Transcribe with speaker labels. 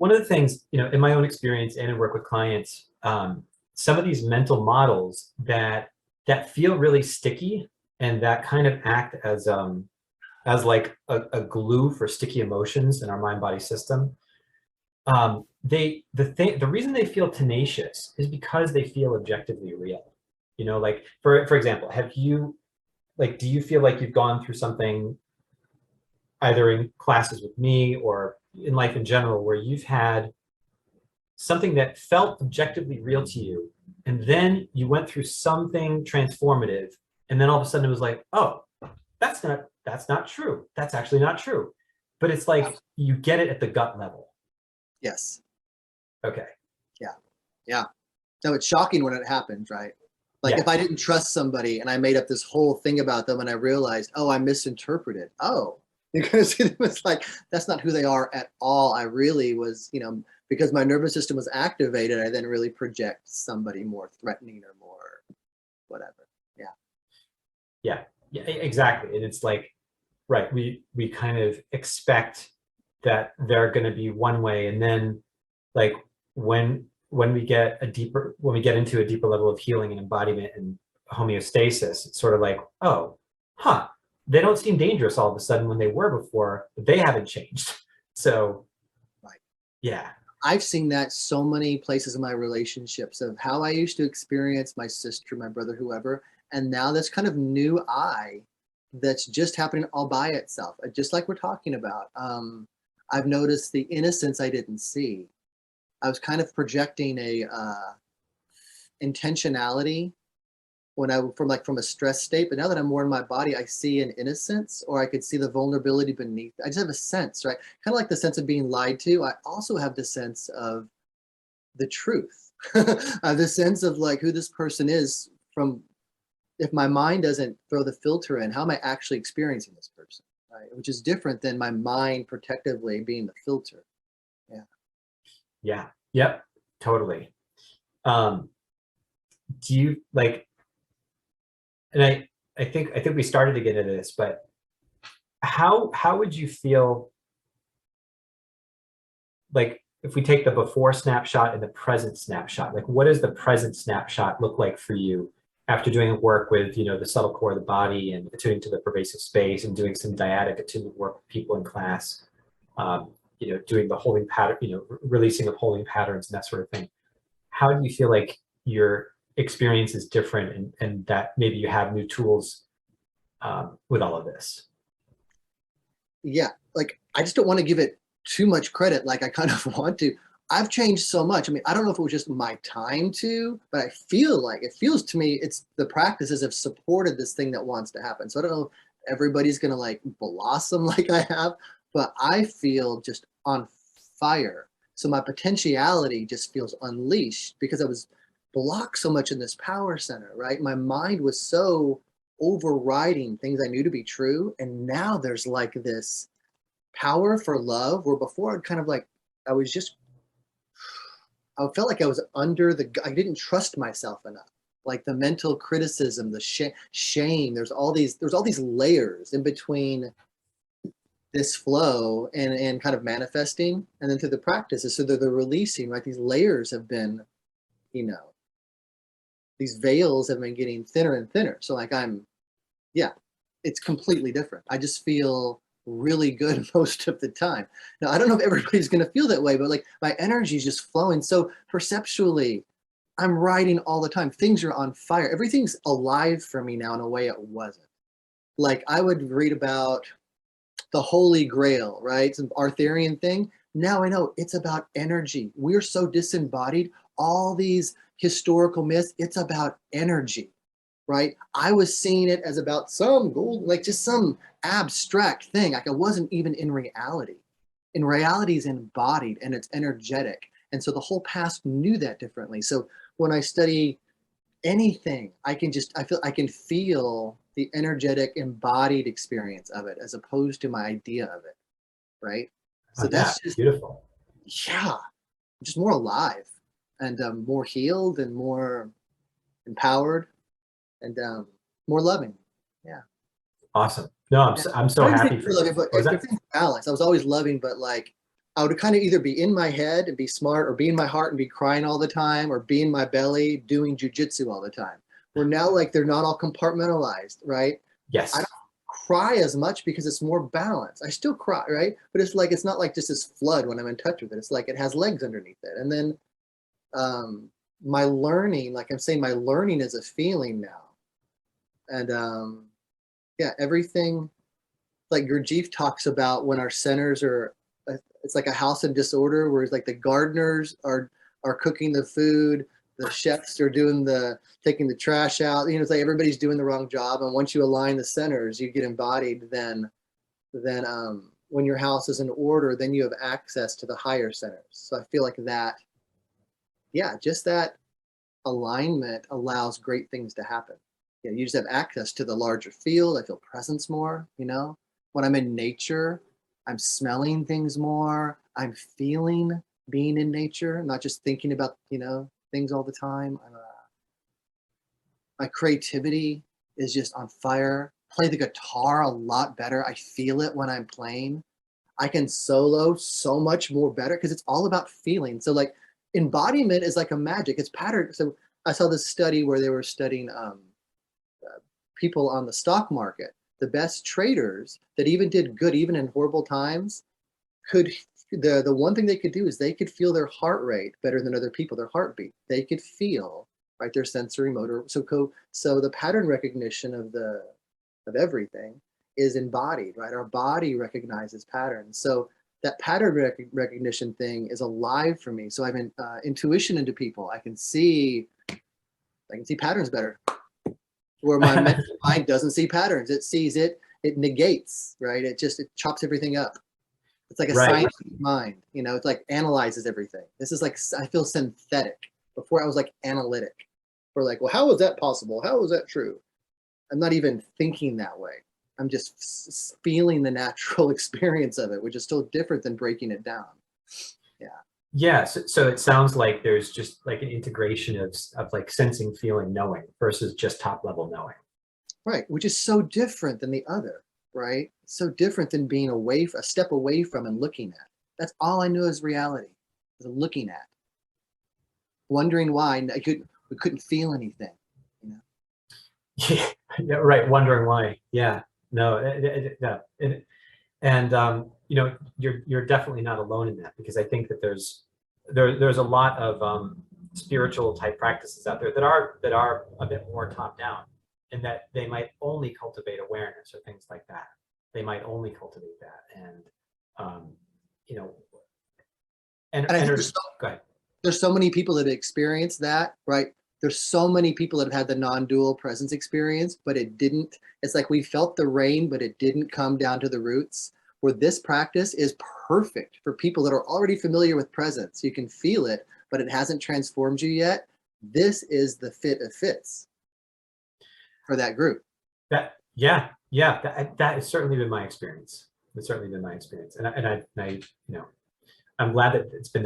Speaker 1: one of the things, in my own experience and in work with clients, some of these mental models that feel really sticky and that kind of act as like a glue for sticky emotions in our mind-body system. The reason they feel tenacious is because they feel objectively real. Like for example, do you feel like you've gone through something either in classes with me or in life in general, where you've had something that felt objectively real to you, and then you went through something transformative, and then all of a sudden it was like, oh, that's not true. That's actually not true. But it's like you get it at the gut level.
Speaker 2: Yes.
Speaker 1: Okay.
Speaker 2: Yeah. Yeah. No, it's shocking when it happens, right? Like
Speaker 1: Yeah.
Speaker 2: if I didn't trust somebody and I made up this whole thing about them and I realized, oh, I misinterpreted. Oh, because it was like, that's not who they are at all. I really was, because my nervous system was activated, I then really project somebody more threatening or more whatever. Yeah.
Speaker 1: Yeah. Yeah, exactly. And it's like, right, we kind of expect that they're going to be one way, and then like when we get into a deeper level of healing and embodiment and homeostasis, it's sort of like, oh, they don't seem dangerous all of a sudden when they were before, but they haven't changed. So
Speaker 2: Right.
Speaker 1: Yeah.
Speaker 2: I've seen that so many places in my relationships of how I used to experience my sister, my brother, whoever, and now this kind of new I that's just happening all by itself, just like we're talking about. I've noticed the innocence I didn't see. I was kind of projecting a intentionality when from a stress state, but now that I'm more in my body, I see an innocence, or I could see the vulnerability beneath. I just have a sense, right? Kind of like the sense of being lied to. I also have the sense of the truth. I have the sense of like who this person is from, if my mind doesn't throw the filter in, how am I actually experiencing this person? Right? Which is different than my mind protectively being the filter. Yeah.
Speaker 1: Yeah. Yep. Totally. Do you like, and I think we started to get into this, but how would you feel like if we take the before snapshot and the present snapshot? Like, what does the present snapshot look like for you after doing work with the subtle core of the body and attuning to the pervasive space and doing some dyadic attunement work with people in class, doing the holding pattern, releasing of holding patterns and that sort of thing? How do you feel like your experience is different, and that maybe you have new tools with all of this?
Speaker 2: Yeah, like I just don't want to give it too much credit like I kind of want to. I've changed so much. I mean, I don't know if it was just my time to, but I feel like it feels to me it's the practices have supported this thing that wants to happen. So I don't know if everybody's gonna like blossom like I have, but I feel just on fire. So my potentiality just feels unleashed because I was blocked so much in this power center, right? My mind was so overriding things I knew to be true. And now there's like this power for love, where before I'd kind of like, I was just, I felt like I was I didn't trust myself enough. Like the mental criticism, the shame, there's all these layers in between this flow and kind of manifesting. And then through the practices, so they're releasing, right? These layers have been, you know, these veils have been getting thinner and thinner. So like yeah, it's completely different. I just feel really good most of the time. Now, I don't know if everybody's going to feel that way, but like my energy is just flowing. So perceptually, I'm writing all the time. Things are on fire. Everything's alive for me now in a way it wasn't. Like I would read about the Holy Grail, right? Some Arthurian thing. Now I know it's about energy. We're so disembodied. All these historical myths, it's about energy, right? I was seeing it as about some gold, like just some abstract thing. Like it wasn't even in reality. In reality is embodied and it's energetic. And so the whole past knew that differently. So when I study anything, I can feel the energetic embodied experience of it as opposed to my idea of it, right? So
Speaker 1: Oh, yeah,
Speaker 2: that's just,
Speaker 1: beautiful.
Speaker 2: yeah, just more alive and more healed and more empowered and more loving. Yeah.
Speaker 1: Awesome. No,
Speaker 2: Yeah.
Speaker 1: I'm so
Speaker 2: I didn't
Speaker 1: happy
Speaker 2: think
Speaker 1: for
Speaker 2: for
Speaker 1: you.
Speaker 2: loving, but
Speaker 1: What was that?
Speaker 2: everything's balance. I was always loving, but like I would kind of either be in my head and be smart, or be in my heart and be crying all the time, or be in my belly doing jujitsu all the time. Where now, like, they're not all compartmentalized, right? I don't
Speaker 1: Yes.
Speaker 2: cry as much because it's more balanced. I still cry, right? But it's like, it's not like just this flood when I'm in touch with it. It's like it has legs underneath it. And then um, my learning, like I'm saying, my learning is a feeling now. And yeah, everything, like Gurdjieff talks about when our centers are, it's like a house in disorder, where it's like the gardeners are cooking the food, the chefs are doing the taking the trash out. You know, it's like everybody's doing the wrong job. And once you align the centers, you get embodied. Then when your house is in order, then you have access to the higher centers. So I feel like that, yeah, just that alignment allows great things to happen. You know, you just have access to the larger field. I feel presence more, you know. When I'm in nature, I'm smelling things more. I'm feeling being in nature, not just thinking about, you know, things all the time. My creativity is just on fire. Play the guitar a lot better. I feel it when I'm playing. I can solo so much more better because it's all about feeling. So like embodiment is like a magic. It's pattern. So I saw this study where they were studying people on the stock market. The best traders that even did good, even in horrible times, could the one thing they could do is they could feel their heart rate better than other people, their heartbeat. They could feel, right, their sensory motor. So the pattern recognition of everything is embodied, right? Our body recognizes patterns. So that pattern recognition thing is alive for me. So I'm in intuition into people. I can see patterns better. Where my mental mind doesn't see patterns, it sees it negates, right? It chops everything up. It's like a
Speaker 1: Right.
Speaker 2: scientific mind, you know. It's like analyzes everything. This is like, I feel synthetic. Before I was like analytic. Or like, well, how is that possible? How is that true? I'm not even thinking that way. I'm just feeling the natural experience of it, which is still different than breaking it down. Yeah.
Speaker 1: Yeah, so it sounds like there's just like an integration of like sensing, feeling, knowing versus just top level knowing.
Speaker 2: Right. Which is so different than the other, right? So different than being a step away from and looking at. That's all I knew as reality, is looking at, wondering why we couldn't feel anything, you know?
Speaker 1: Yeah, yeah, right. Wondering why. Yeah, no, no. And you know, you're definitely not alone in that, because I think that there's a lot of spiritual type practices out there that are a bit more top down, and that they might only cultivate awareness or things like that. They might only cultivate that, and you know,
Speaker 2: And I think
Speaker 1: go ahead.
Speaker 2: there's so many people that experience that, right? There's so many people that have had the non-dual presence experience, but it didn't. It's like we felt the rain, but it didn't come down to the roots. Where this practice is perfect for people that are already familiar with presence. You can feel it, but it hasn't transformed you yet. This is the fit of fits for that group.
Speaker 1: That yeah, that has certainly been my experience. It's certainly been my experience, and I you know, I'm glad that it's been